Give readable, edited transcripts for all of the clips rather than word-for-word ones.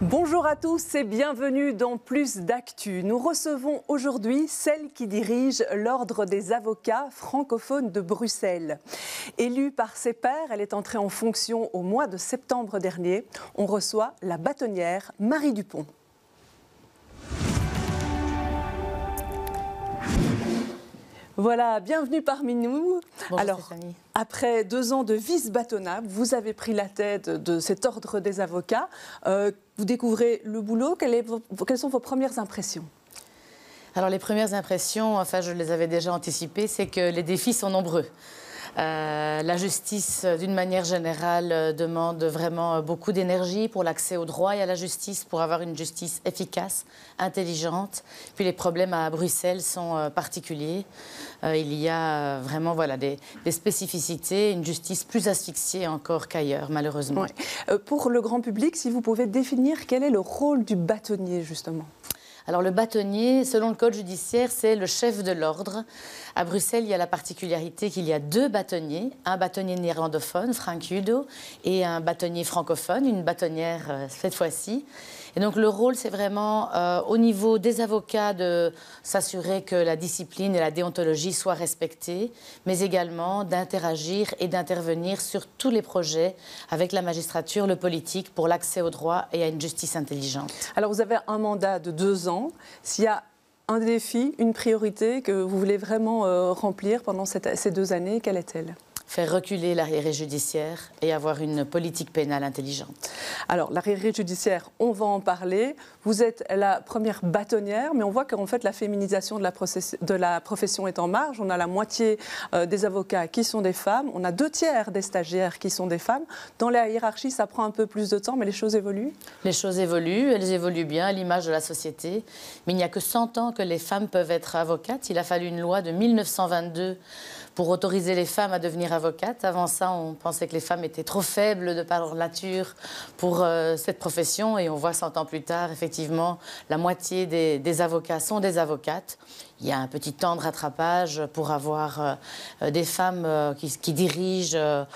Bonjour à tous et bienvenue dans Plus d'actu. Nous recevons aujourd'hui celle qui dirige l'Ordre des avocats francophones de Bruxelles. Élue par ses pairs, elle est entrée en fonction au mois de septembre dernier. On reçoit la bâtonnière Marie Dupont. Voilà, bienvenue parmi nous. Bonjour Alors, Stéphanie. Après 2 ans de vice-bâtonnat, vous avez pris la tête de cet ordre des avocats. Vous découvrez le boulot. Quelles sont vos premières impressions ? Alors les premières impressions, enfin je les avais déjà anticipées, c'est que les défis sont nombreux. La justice, d'une manière générale, demande vraiment beaucoup d'énergie pour l'accès au droit et à la justice, pour avoir une justice efficace, intelligente. Puis les problèmes à Bruxelles sont particuliers. Il y a vraiment des spécificités, une justice plus asphyxiée encore qu'ailleurs, malheureusement. Ouais. Pour le grand public, si vous pouvez définir quel est le rôle du bâtonnier, justement ? Alors le bâtonnier, selon le code judiciaire, c'est le chef de l'ordre. À Bruxelles, il y a la particularité qu'il y a 2 bâtonniers, un bâtonnier néerlandophone, Frank Udo, et un bâtonnier francophone, une bâtonnière cette fois-ci. Et donc le rôle, c'est vraiment au niveau des avocats de s'assurer que la discipline et la déontologie soient respectées, mais également d'interagir et d'intervenir sur tous les projets avec la magistrature, le politique, pour l'accès au droit et à une justice intelligente. Alors vous avez un mandat de 2 ans. S'il y a un défi, une priorité que vous voulez vraiment remplir pendant ces 2 années, quelle est-elle ? Faire reculer l'arriéré judiciaire et avoir une politique pénale intelligente. Alors, l'arriéré judiciaire, on va en parler. Vous êtes la première bâtonnière, mais on voit qu'en fait, la féminisation de la profession est en marche. On a la moitié des avocats qui sont des femmes. On a 2/3 des stagiaires qui sont des femmes. Dans la hiérarchie, ça prend un peu plus de temps, mais les choses évoluent. Les choses évoluent, elles évoluent bien à l'image de la société. Mais il n'y a que 100 ans que les femmes peuvent être avocates. Il a fallu une loi de 1922 pour autoriser les femmes à devenir avocates. Avant ça, on pensait que les femmes étaient trop faibles de par leur nature pour cette profession. Et on voit 100 ans plus tard, effectivement, la moitié des avocats sont des avocates. Il y a un petit temps de rattrapage pour avoir des femmes qui dirigent,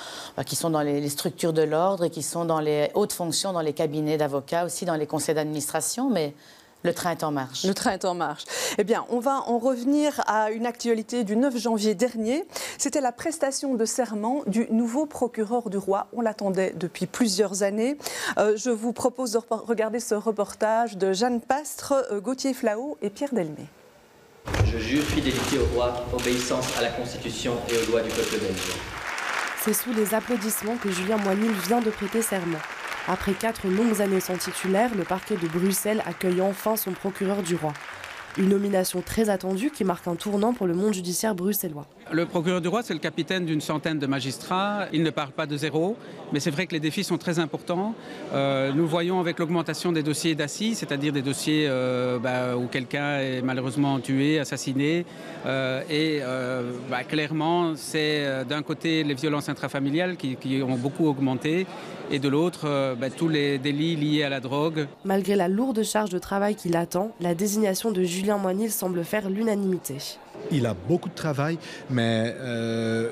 qui sont dans les structures de l'ordre et qui sont dans les hautes fonctions, dans les cabinets d'avocats, aussi dans les conseils d'administration. Mais le train est en marche. Le train est en marche. Eh bien, on va en revenir à une actualité du 9 janvier dernier. C'était la prestation de serment du nouveau procureur du roi. On l'attendait depuis plusieurs années. Je vous propose de regarder ce reportage de Jeanne Pastre, Gauthier Flao et Pierre Delmé. Je jure fidélité au roi, obéissance à la Constitution et aux lois du peuple belge. C'est sous les applaudissements que Julien Moinil vient de prêter serment. Après 4 longues années sans titulaire, le parquet de Bruxelles accueille enfin son procureur du roi. Une nomination très attendue qui marque un tournant pour le monde judiciaire bruxellois. Le procureur du roi, c'est le capitaine d'une centaine de magistrats. Il ne part pas de zéro, mais c'est vrai que les défis sont très importants. Nous voyons avec l'augmentation des dossiers d'assises, c'est-à-dire des dossiers où quelqu'un est malheureusement tué, assassiné. Clairement, c'est d'un côté les violences intrafamiliales qui ont beaucoup augmenté, et de l'autre, tous les délits liés à la drogue. Malgré la lourde charge de travail qui l'attend, la désignation de Julien Moinil semble faire l'unanimité. Il a beaucoup de travail, mais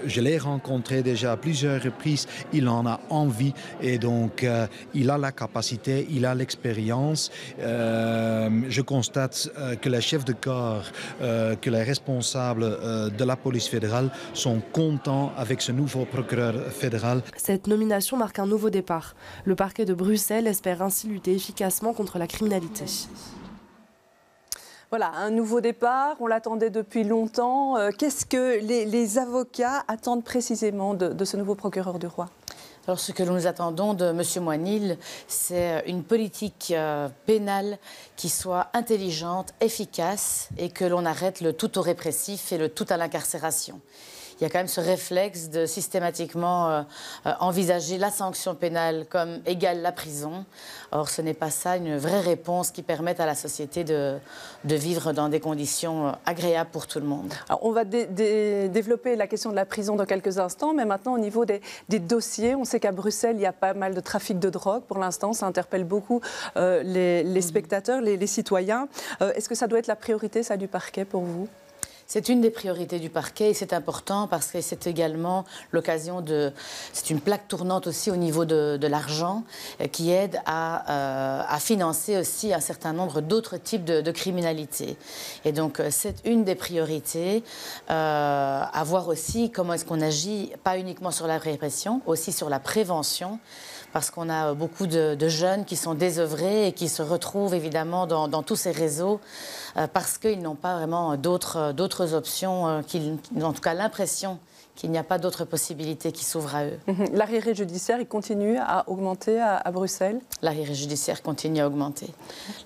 je l'ai rencontré déjà à plusieurs reprises. Il en a envie et donc il a la capacité, il a l'expérience. Je constate que les chefs de corps, que les responsables de la police fédérale sont contents avec ce nouveau procureur fédéral. Cette nomination marque un nouveau départ. Le parquet de Bruxelles espère ainsi lutter efficacement contre la criminalité. Voilà, un nouveau départ, on l'attendait depuis longtemps. Qu'est-ce que les avocats attendent précisément de ce nouveau procureur du roi ? Alors, ce que nous attendons de M. Moinil, c'est une politique pénale qui soit intelligente, efficace et que l'on arrête le tout au répressif et le tout à l'incarcération. Il y a quand même ce réflexe de systématiquement envisager la sanction pénale comme égale la prison. Or, ce n'est pas ça une vraie réponse qui permette à la société de vivre dans des conditions agréables pour tout le monde. Alors, on va développer la question de la prison dans quelques instants, mais maintenant au niveau des dossiers, on sait qu'à Bruxelles, il y a pas mal de trafic de drogue. Pour l'instant, ça interpelle beaucoup les spectateurs, les citoyens. Est-ce que ça doit être la priorité, ça, du parquet pour vous ? C'est une des priorités du parquet et c'est important parce que c'est également l'occasion de... C'est une plaque tournante aussi au niveau de l'argent qui aide à financer aussi un certain nombre d'autres types de criminalité. Et donc c'est une des priorités, à voir aussi comment est-ce qu'on agit, pas uniquement sur la répression, aussi sur la prévention. Parce qu'on a beaucoup de jeunes qui sont désœuvrés et qui se retrouvent évidemment dans tous ces réseaux parce qu'ils n'ont pas vraiment d'autres options, en tout cas l'impression qu'il n'y a pas d'autres possibilités qui s'ouvrent à eux. L'arriéré judiciaire, il continue à augmenter à Bruxelles? L'arriéré judiciaire continue à augmenter.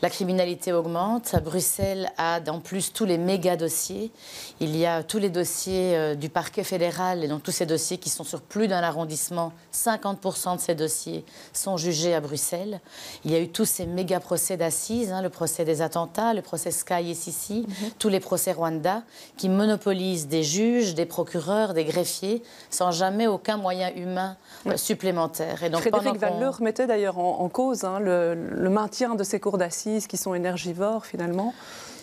La criminalité augmente. À Bruxelles a en plus tous les méga dossiers. Il y a tous les dossiers du parquet fédéral et donc tous ces dossiers qui sont sur plus d'un arrondissement. 50% de ces dossiers sont jugés à Bruxelles. Il y a eu tous ces méga procès d'assises, le procès des attentats, le procès Sky et Sissi, tous les procès Rwanda qui monopolisent des juges, des procureurs, des greffiers, sans jamais aucun moyen humain supplémentaire. Et donc, Frédéric Valleux remettait d'ailleurs en cause le maintien de ces cours d'assises qui sont énergivores finalement.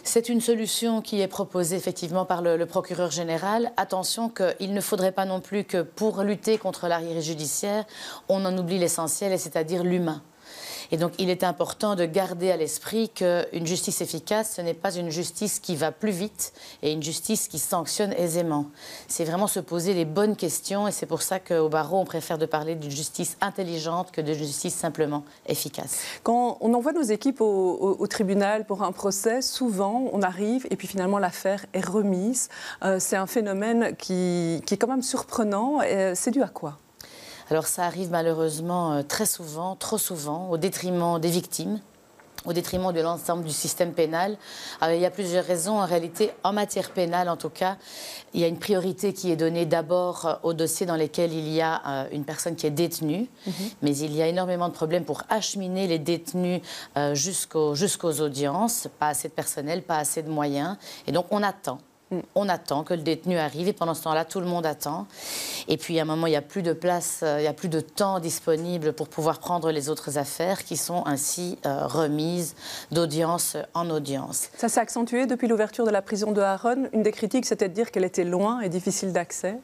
C'est une solution qui est proposée effectivement par le procureur général. Attention qu'il ne faudrait pas non plus que pour lutter contre l'arriéré judiciaire, on en oublie l'essentiel, et c'est-à-dire l'humain. Et donc, il est important de garder à l'esprit qu'une justice efficace, ce n'est pas une justice qui va plus vite et une justice qui sanctionne aisément. C'est vraiment se poser les bonnes questions et c'est pour ça qu'au barreau, on préfère de parler d'une justice intelligente que de justice simplement efficace. Quand on envoie nos équipes au tribunal pour un procès, souvent, on arrive et puis finalement, l'affaire est remise. C'est un phénomène qui est quand même surprenant. C'est dû à quoi ? Alors ça arrive malheureusement très souvent, trop souvent, au détriment des victimes, au détriment de l'ensemble du système pénal. Alors, il y a plusieurs raisons. En réalité, en matière pénale, en tout cas, il y a une priorité qui est donnée d'abord aux dossiers dans lesquels il y a une personne qui est détenue. Mais il y a énormément de problèmes pour acheminer les détenus jusqu'aux audiences. Pas assez de personnel, pas assez de moyens. Et donc, on attend. On attend que le détenu arrive et pendant ce temps-là, tout le monde attend. Et puis, à un moment, il n'y a plus de place, il n'y a plus de temps disponible pour pouvoir prendre les autres affaires qui sont ainsi remises d'audience en audience. Ça s'est accentué depuis l'ouverture de la prison de Harren. Une des critiques, c'était de dire qu'elle était loin et difficile d'accès.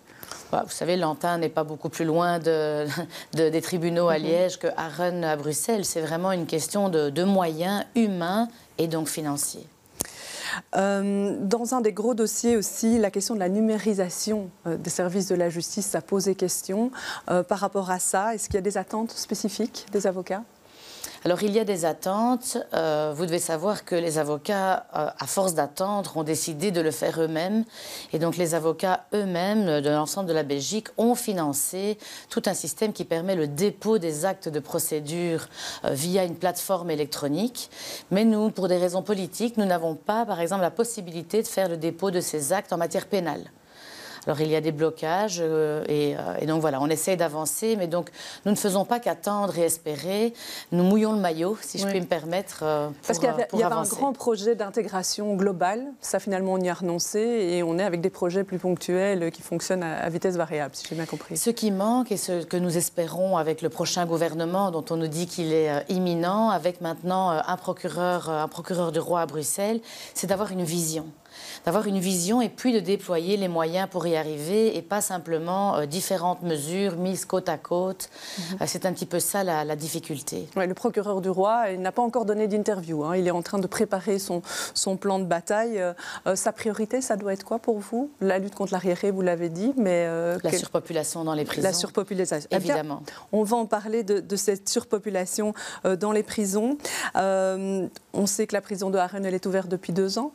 Vous savez, l'Antin n'est pas beaucoup plus loin des tribunaux à Liège que Harren à Bruxelles. C'est vraiment une question de moyens humains et donc financiers. Dans un des gros dossiers aussi, la question de la numérisation des services de la justice, ça posait question. Par rapport à ça, est-ce qu'il y a des attentes spécifiques des avocats ? Alors, il y a des attentes. Vous devez savoir que les avocats, à force d'attendre, ont décidé de le faire eux-mêmes. Et donc, les avocats eux-mêmes, de l'ensemble de la Belgique, ont financé tout un système qui permet le dépôt des actes de procédure via une plateforme électronique. Mais nous, pour des raisons politiques, nous n'avons pas, par exemple, la possibilité de faire le dépôt de ces actes en matière pénale. Alors, il y a des blocages et donc voilà, on essaie d'avancer, mais donc nous ne faisons pas qu'attendre et espérer. Nous mouillons le maillot, si je puis me permettre, pour avancer. Parce qu'il y avait un grand projet d'intégration globale. Ça, finalement, on y a renoncé et on est avec des projets plus ponctuels qui fonctionnent à vitesse variable, si j'ai bien compris. Ce qui manque et ce que nous espérons avec le prochain gouvernement, dont on nous dit qu'il est imminent, avec maintenant un procureur du roi à Bruxelles, c'est d'avoir une vision. D'avoir une vision et puis de déployer les moyens pour y arriver et pas simplement différentes mesures mises côte à côte. C'est un petit peu ça la difficulté. Ouais, le procureur du roi, il n'a pas encore donné d'interview. Il est en train de préparer son plan de bataille. Sa priorité, ça doit être quoi pour vous ? La lutte contre l'arriéré, vous l'avez dit, mais... la surpopulation dans les prisons. La surpopulation. Évidemment. Eh bien, on va en parler de cette surpopulation dans les prisons. On sait que la prison de Harren, elle est ouverte depuis 2 ans.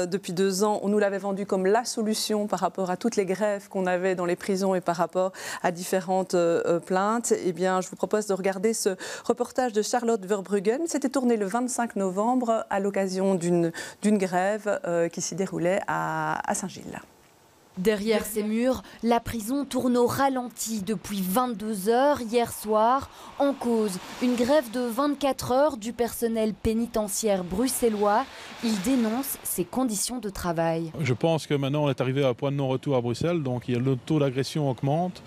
Depuis 2 ans, on nous l'avait vendu comme la solution par rapport à toutes les grèves qu'on avait dans les prisons et par rapport à différentes plaintes. Eh bien, je vous propose de regarder ce reportage de Charlotte Verbruggen. C'était tourné le 25 novembre à l'occasion d'une grève qui s'y déroulait à Saint-Gilles. Derrière ces murs, la prison tourne au ralenti depuis 22 heures hier soir. En cause, une grève de 24 heures du personnel pénitentiaire bruxellois. Il dénonce ses conditions de travail. Je pense que maintenant on est arrivé à un point de non-retour à Bruxelles, donc le taux d'agression augmente.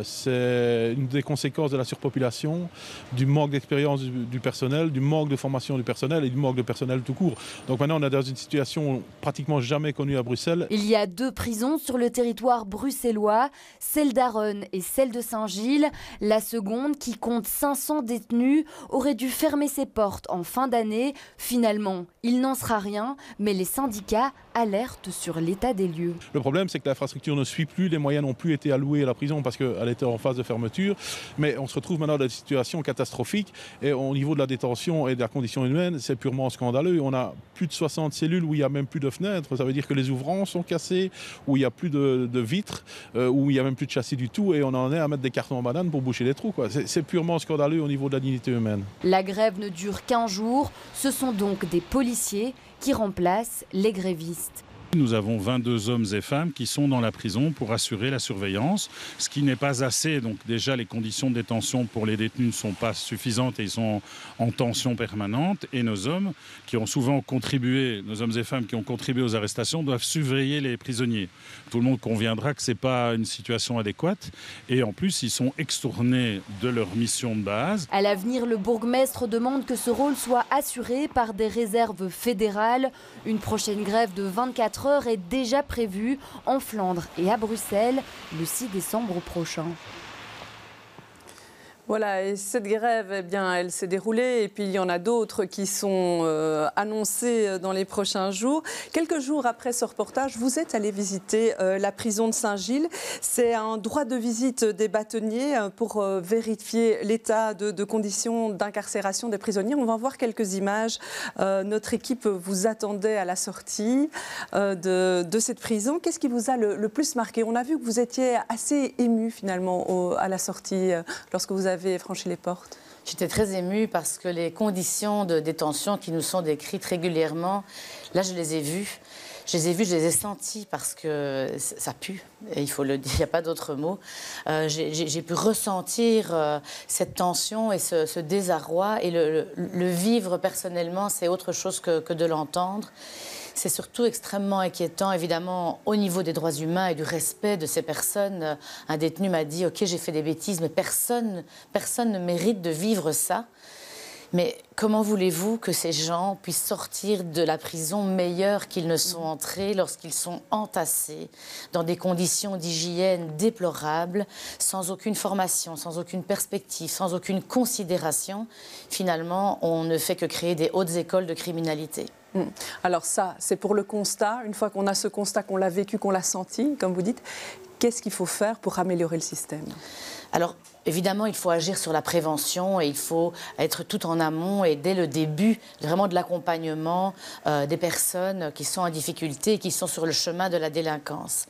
C'est une des conséquences de la surpopulation, du manque d'expérience du personnel, du manque de formation du personnel et du manque de personnel tout court. Donc maintenant on est dans une situation pratiquement jamais connue à Bruxelles. Il y a 2 prisons sur le territoire bruxellois, celle d'Aronne et celle de Saint-Gilles. La seconde, qui compte 500 détenus, aurait dû fermer ses portes en fin d'année. Finalement, il n'en sera rien, mais les syndicats alertent sur l'état des lieux. Le problème, c'est que l'infrastructure ne suit plus, les moyens n'ont plus été alloués à la prison parce qu'elle était en phase de fermeture. Mais on se retrouve maintenant dans des situations catastrophiques et au niveau de la détention et de la condition humaine, c'est purement scandaleux. On a plus de 60 cellules où il n'y a même plus de fenêtres, ça veut dire que les ouvrants sont cassés, où il n'y a plus de vitres, où il n'y a même plus de châssis du tout et on en est à mettre des cartons en banane pour boucher les trous. C'est purement scandaleux au niveau de la dignité humaine. La grève ne dure qu'1 jour, ce sont donc des policiers qui remplacent les grévistes. Nous avons 22 hommes et femmes qui sont dans la prison pour assurer la surveillance, ce qui n'est pas assez. Donc déjà, les conditions de détention pour les détenus ne sont pas suffisantes et ils sont en tension permanente. Et nos hommes qui ont souvent contribué, nos hommes et femmes qui ont contribué aux arrestations, doivent surveiller les prisonniers. Tout le monde conviendra que ce n'est pas une situation adéquate. Et en plus, ils sont extournés de leur mission de base. À l'avenir, le bourgmestre demande que ce rôle soit assuré par des réserves fédérales. Une prochaine grève de 24 heure est déjà prévue en Flandre et à Bruxelles le 6 décembre prochain. Voilà, et cette grève, eh bien, elle s'est déroulée et puis il y en a d'autres qui sont annoncées dans les prochains jours. Quelques jours après ce reportage, vous êtes allé visiter la prison de Saint-Gilles. C'est un droit de visite des bâtonniers pour vérifier l'état de conditions d'incarcération des prisonniers. On va voir quelques images. Notre équipe vous attendait à la sortie de cette prison. Qu'est-ce qui vous a le plus marqué? On a vu que vous étiez assez ému finalement à la sortie lorsque vous avez franchi les portes. J'étais très émue parce que les conditions de détention qui nous sont décrites régulièrement, là je les ai vues. Je les ai vues, je les ai senties parce que ça pue, et il faut le dire, il n'y a pas d'autre mot. J'ai pu ressentir cette tension et ce désarroi et le vivre personnellement, c'est autre chose que de l'entendre. C'est surtout extrêmement inquiétant, évidemment, au niveau des droits humains et du respect de ces personnes. Un détenu m'a dit « Ok, j'ai fait des bêtises, mais personne ne mérite de vivre ça. » Mais comment voulez-vous que ces gens puissent sortir de la prison meilleurs qu'ils ne sont entrés lorsqu'ils sont entassés dans des conditions d'hygiène déplorables, sans aucune formation, sans aucune perspective, sans aucune considération? Finalement, on ne fait que créer des hautes écoles de criminalité. Alors ça, c'est pour le constat. Une fois qu'on a ce constat, qu'on l'a vécu, qu'on l'a senti, comme vous dites, qu'est-ce qu'il faut faire pour améliorer le système? Alors, évidemment, il faut agir sur la prévention et il faut être tout en amont et dès le début, vraiment de l'accompagnement des personnes qui sont en difficulté et qui sont sur le chemin de la délinquance.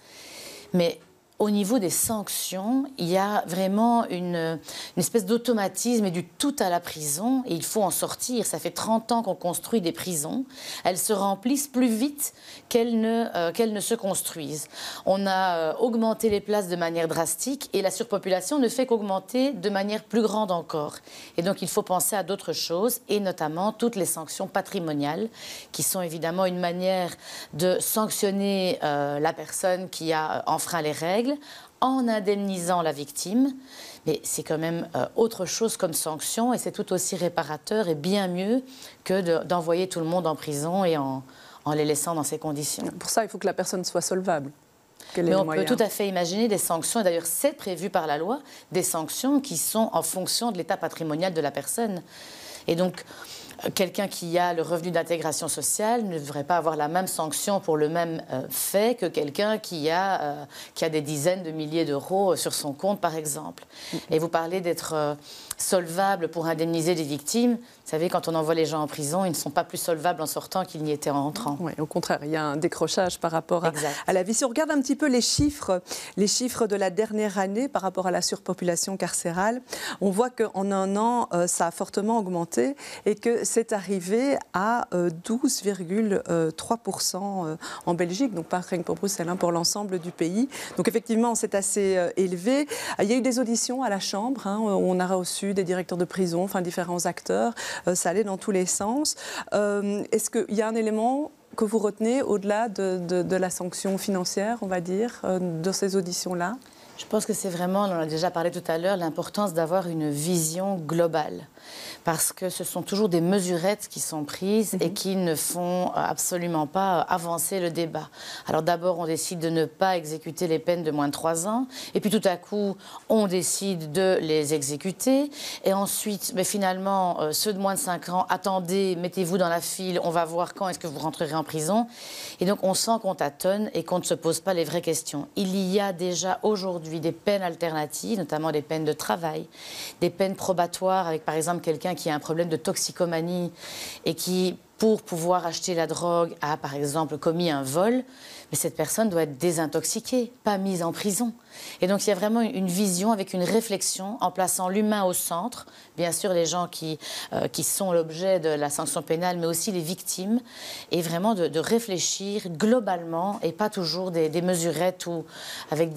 Mais au niveau des sanctions, il y a vraiment une espèce d'automatisme et du tout à la prison et il faut en sortir. Ça fait 30 ans qu'on construit des prisons. Elles se remplissent plus vite qu'elles ne se construisent. On a augmenté les places de manière drastique et la surpopulation ne fait qu'augmenter de manière plus grande encore. Et donc il faut penser à d'autres choses et notamment toutes les sanctions patrimoniales qui sont évidemment une manière de sanctionner la personne qui a enfreint les règles en indemnisant la victime. Mais c'est quand même autre chose comme sanction et c'est tout aussi réparateur et bien mieux que d'envoyer tout le monde en prison et en les laissant dans ces conditions. Pour ça, il faut que la personne soit solvable. Mais on peut tout à fait imaginer des sanctions, et d'ailleurs c'est prévu par la loi, des sanctions qui sont en fonction de l'état patrimonial de la personne. Et donc, quelqu'un qui a le revenu d'intégration sociale ne devrait pas avoir la même sanction pour le même fait que quelqu'un qui a des dizaines de milliers d'euros sur son compte, par exemple. Et vous parlez d'être solvable pour indemniser les victimes. Vous savez, quand on envoie les gens en prison, ils ne sont pas plus solvables en sortant qu'ils n'y étaient en entrant. Oui, au contraire, il y a un décrochage par rapport à la vie. Si on regarde un petit peu les chiffres de la dernière année par rapport à la surpopulation carcérale, on voit qu'en un an, ça a fortement augmenté et que c'est arrivé à 12,3% en Belgique, donc pas rien que pour Bruxelles, hein, pour l'ensemble du pays. Donc effectivement, c'est assez élevé. Il y a eu des auditions à la Chambre, hein, où on a reçu des directeurs de prison, enfin différents acteurs. Ça allait dans tous les sens. Est-ce qu'il y a un élément que vous retenez au-delà de la sanction financière, on va dire, de ces auditions-là? Je pense que c'est vraiment, on en a déjà parlé tout à l'heure, l'importance d'avoir une vision globale. Parce que ce sont toujours des mesurettes qui sont prises et qui ne font absolument pas avancer le débat. Alors d'abord, on décide de ne pas exécuter les peines de moins de 3 ans. Et puis tout à coup, on décide de les exécuter. Et ensuite, mais finalement, ceux de moins de 5 ans, attendez, mettez-vous dans la file, on va voir quand est-ce que vous rentrerez en prison. Et donc on sent qu'on tâtonne et qu'on ne se pose pas les vraies questions. Il y a déjà aujourd'hui des peines alternatives, notamment des peines de travail, des peines probatoires avec par exemple quelqu'un qui a un problème de toxicomanie et qui, pour pouvoir acheter la drogue, a par exemple commis un vol, mais cette personne doit être désintoxiquée, pas mise en prison. Et donc il y a vraiment une vision avec une réflexion en plaçant l'humain au centre, bien sûr les gens qui sont l'objet de la sanction pénale, mais aussi les victimes, et vraiment de réfléchir globalement et pas toujours des mesurettes ou avec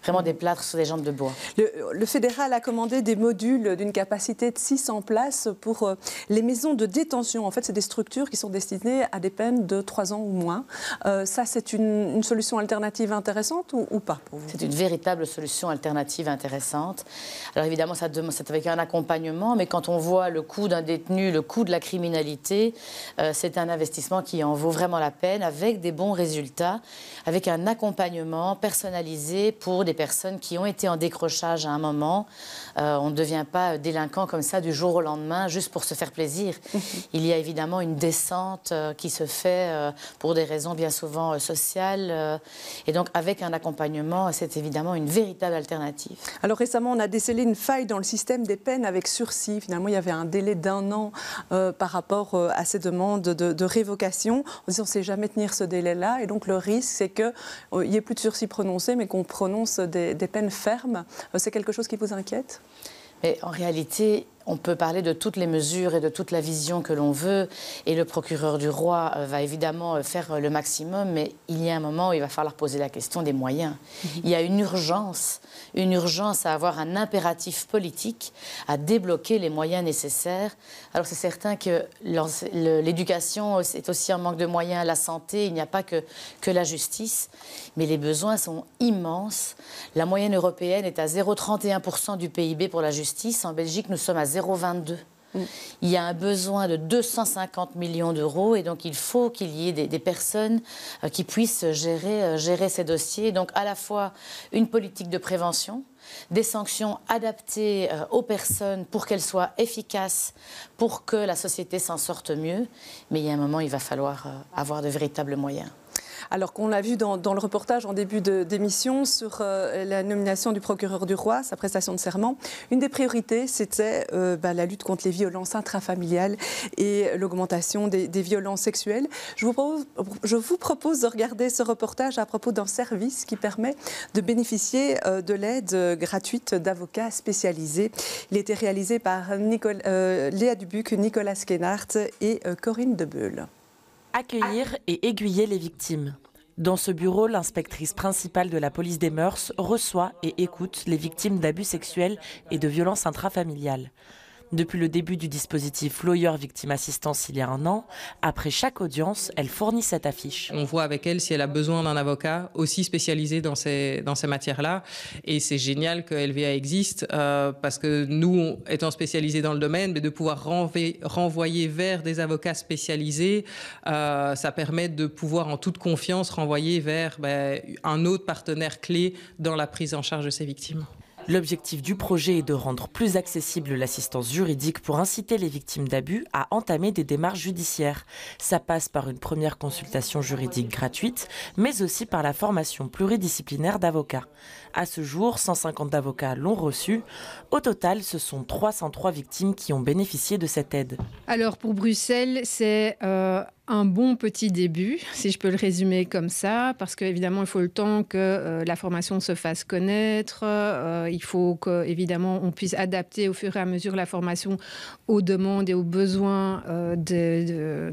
vraiment des plâtres sur des jambes de bois. Le fédéral a commandé des modules d'une capacité de 600 places pour les maisons de détention. En fait, c'est des structures qui sont destinées à des peines de 3 ans ou moins. Ça, c'est une solution alternative intéressante ou pas pour vous? C'est une véritable solution alternative intéressante. Alors évidemment, c'est avec un accompagnement, mais quand on voit le coût d'un détenu, le coût de la criminalité, c'est un investissement qui en vaut vraiment la peine, avec des bons résultats, avec un accompagnement personnalisé pour des personnes qui ont été en décrochage à un moment. On ne devient pas délinquant comme ça du jour au lendemain, juste pour se faire plaisir. Il y a évidemment une descente qui se fait pour des raisons bien souvent sociales. Et donc, avec un accompagnement, c'est évidemment une véritable alternative. Alors récemment, on a décelé une faille dans le système des peines avec sursis. Finalement, il y avait un délai d'1 an par rapport à ces demandes de révocation. On ne sait jamais tenir ce délai-là. Et donc, le risque, c'est qu'il n'y ait plus de sursis prononcé, mais qu'on prononce des peines fermes. C'est quelque chose qui vous inquiète? Mais en réalité, on peut parler de toutes les mesures et de toute la vision que l'on veut. Et le procureur du roi va évidemment faire le maximum, mais il y a un moment où il va falloir poser la question des moyens. Il y a une urgence à avoir un impératif politique, à débloquer les moyens nécessaires. Alors c'est certain que l'éducation est aussi un manque de moyens, la santé, il n'y a pas que la justice, mais les besoins sont immenses. La moyenne européenne est à 0,31% du PIB pour la justice. En Belgique, nous sommes à 0,22. Il y a un besoin de 250 millions d'euros et donc il faut qu'il y ait des personnes qui puissent gérer ces dossiers. Donc à la fois une politique de prévention, des sanctions adaptées aux personnes pour qu'elles soient efficaces, pour que la société s'en sorte mieux. Mais il y a un moment, il va falloir avoir de véritables moyens. Alors qu'on l'a vu dans le reportage en début d'émission sur la nomination du procureur du roi, sa prestation de serment, une des priorités, c'était la lutte contre les violences intrafamiliales et l'augmentation des violences sexuelles. Je vous propose de regarder ce reportage à propos d'un service qui permet de bénéficier de l'aide gratuite d'avocats spécialisés. Il a été réalisé par Léa Dubuc, Nicolas Skenart et Corinne Debeul. Accueillir et aiguiller les victimes. Dans ce bureau, l'inspectrice principale de la police des mœurs reçoit et écoute les victimes d'abus sexuels et de violences intrafamiliales. Depuis le début du dispositif Lawyer Victim Assistance il y a 1 an, après chaque audience, elle fournit cette affiche. On voit avec elle si elle a besoin d'un avocat aussi spécialisé dans ces matières-là. Et c'est génial que LVA existe parce que nous, étant spécialisés dans le domaine, mais de pouvoir renvoyer vers des avocats spécialisés, ça permet de pouvoir en toute confiance renvoyer vers un autre partenaire clé dans la prise en charge de ces victimes. L'objectif du projet est de rendre plus accessible l'assistance juridique pour inciter les victimes d'abus à entamer des démarches judiciaires. Ça passe par une première consultation juridique gratuite, mais aussi par la formation pluridisciplinaire d'avocats. À ce jour, 150 avocats l'ont reçu. Au total, ce sont 303 victimes qui ont bénéficié de cette aide. Alors pour Bruxelles, c'est un bon petit début, si je peux le résumer comme ça, parce qu'évidemment, il faut le temps que la formation se fasse connaître. Il faut qu'évidemment, on puisse adapter au fur et à mesure la formation aux demandes et aux besoins de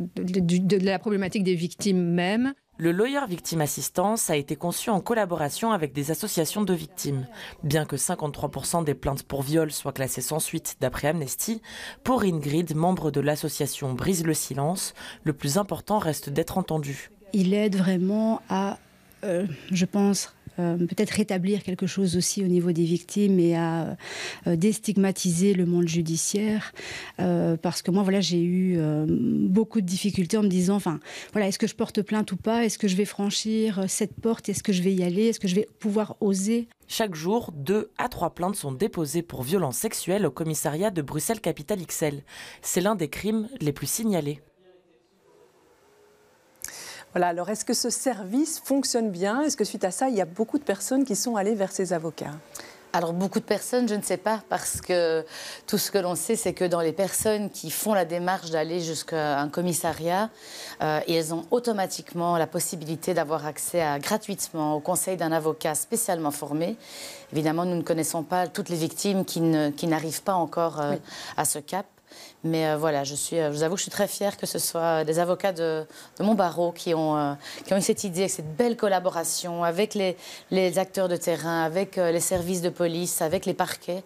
la problématique des victimes même. Le Lawyer Victim Assistance a été conçu en collaboration avec des associations de victimes. Bien que 53% des plaintes pour viol soient classées sans suite d'après Amnesty, pour Ingrid, membre de l'association Brise le silence, le plus important reste d'être entendu. Il aide vraiment à, je pense, peut-être rétablir quelque chose aussi au niveau des victimes et à déstigmatiser le monde judiciaire. Parce que moi, voilà, j'ai eu beaucoup de difficultés en me disant, voilà, est-ce que je porte plainte ou pas? Est-ce que je vais franchir cette porte? Est-ce que je vais y aller? Est-ce que je vais pouvoir oser? Chaque jour, 2 à 3 plaintes sont déposées pour violences sexuelles au commissariat de Bruxelles Capitale XL. C'est l'un des crimes les plus signalés. Voilà, alors est-ce que ce service fonctionne bien? Est-ce que suite à ça, il y a beaucoup de personnes qui sont allées vers ces avocats? Alors, beaucoup de personnes, je ne sais pas, parce que tout ce que l'on sait, c'est que dans les personnes qui font la démarche d'aller jusqu'à un commissariat, elles ont automatiquement la possibilité d'avoir accès gratuitement au conseil d'un avocat spécialement formé. Évidemment, nous ne connaissons pas toutes les victimes qui n'arrivent pas encore à ce cap. Mais voilà, je vous avoue que je suis très fière que ce soit des avocats de mon barreau qui ont eu cette idée, avec cette belle collaboration avec les acteurs de terrain, avec les services de police, avec les parquets,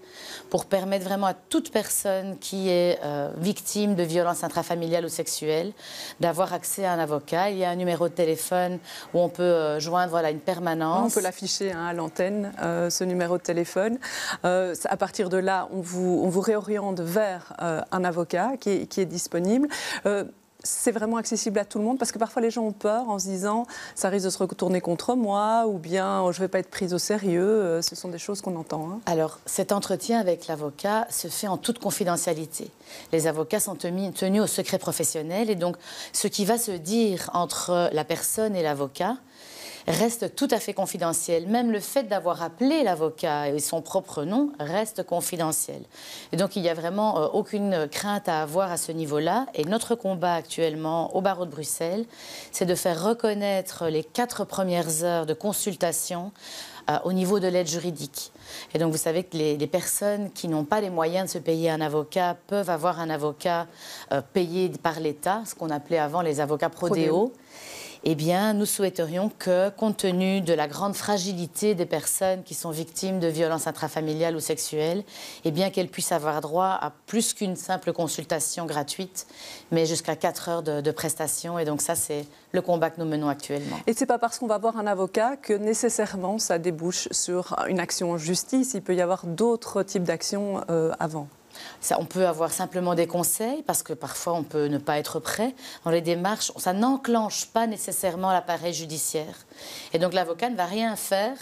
pour permettre vraiment à toute personne qui est victime de violences intrafamiliales ou sexuelles d'avoir accès à un avocat. Il y a un numéro de téléphone où on peut joindre une permanence. On peut l'afficher à l'antenne, ce numéro de téléphone. À partir de là, on vous réoriente vers un avocat qui est disponible. C'est vraiment accessible à tout le monde parce que parfois les gens ont peur en se disant ça risque de se retourner contre moi ou bien je ne vais pas être prise au sérieux. Ce sont des choses qu'on entend. Alors, cet entretien avec l'avocat se fait en toute confidentialité. Les avocats sont tenus au secret professionnel et donc ce qui va se dire entre la personne et l'avocat reste tout à fait confidentiel. Même le fait d'avoir appelé l'avocat et son propre nom reste confidentiel. Et donc, il n'y a vraiment aucune crainte à avoir à ce niveau-là. Et notre combat actuellement au barreau de Bruxelles, c'est de faire reconnaître les 4 premières heures de consultation au niveau de l'aide juridique. Et donc, vous savez que les personnes qui n'ont pas les moyens de se payer un avocat peuvent avoir un avocat payé par l'État, ce qu'on appelait avant les avocats prodéo. Eh bien, nous souhaiterions que, compte tenu de la grande fragilité des personnes qui sont victimes de violences intrafamiliales ou sexuelles, eh bien, qu'elles puissent avoir droit à plus qu'une simple consultation gratuite, mais jusqu'à 4 heures de prestation. Et donc ça, c'est le combat que nous menons actuellement. Et ce n'est pas parce qu'on va voir un avocat que nécessairement ça débouche sur une action en justice. Il peut y avoir d'autres types d'actions avant. On peut avoir simplement des conseils, parce que parfois on peut ne pas être prêt dans les démarches. Ça n'enclenche pas nécessairement l'appareil judiciaire. Et donc l'avocat ne va rien faire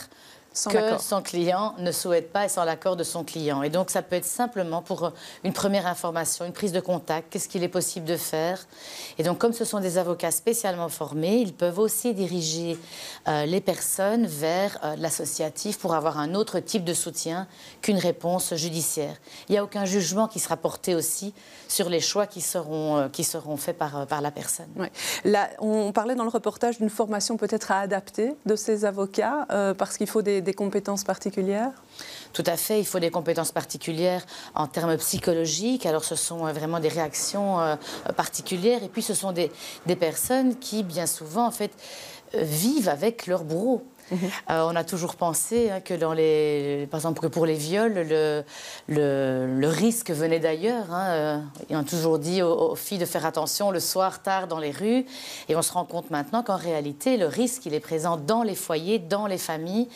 que son client ne souhaite pas et sans l'accord de son client. Et donc ça peut être simplement pour une première information, une prise de contact, qu'est-ce qu'il est possible de faire. Et donc comme ce sont des avocats spécialement formés, ils peuvent aussi diriger les personnes vers l'associatif pour avoir un autre type de soutien qu'une réponse judiciaire. Il n'y a aucun jugement qui sera porté aussi sur les choix qui seront faits par la personne. Ouais. Là, on parlait dans le reportage d'une formation peut-être à adapter de ces avocats parce qu'il faut des compétences particulières? Tout à fait, il faut des compétences particulières en termes psychologiques. Alors ce sont vraiment des réactions particulières et puis ce sont des personnes qui bien souvent en fait vivent avec leur bourreau. On a toujours pensé que par exemple que pour les viols, le risque venait d'ailleurs. Ils ont toujours dit aux filles de faire attention le soir tard dans les rues. Et on se rend compte maintenant qu'en réalité, le risque, il est présent dans les foyers, dans les familles.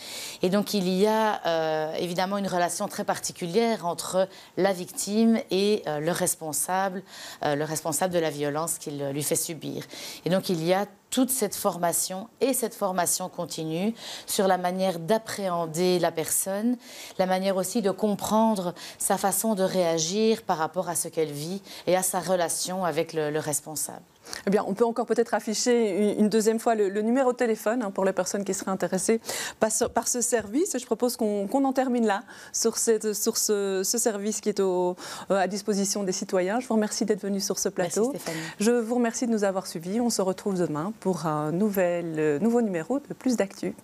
Et donc, il y a évidemment une relation très particulière entre la victime et le responsable de la violence qu'il lui fait subir. Et donc, il y a toute cette formation et cette formation continue sur la manière d'appréhender la personne, la manière aussi de comprendre sa façon de réagir par rapport à ce qu'elle vit et à sa relation avec le responsable. Eh bien, on peut encore peut-être afficher une deuxième fois le numéro de téléphone pour les personnes qui seraient intéressées par ce service. Je propose qu'on en termine là, sur ce service qui est à disposition des citoyens. Je vous remercie d'être venu sur ce plateau. Merci Stéphanie. Je vous remercie de nous avoir suivis. On se retrouve demain pour un nouveau numéro de Plus d'actu.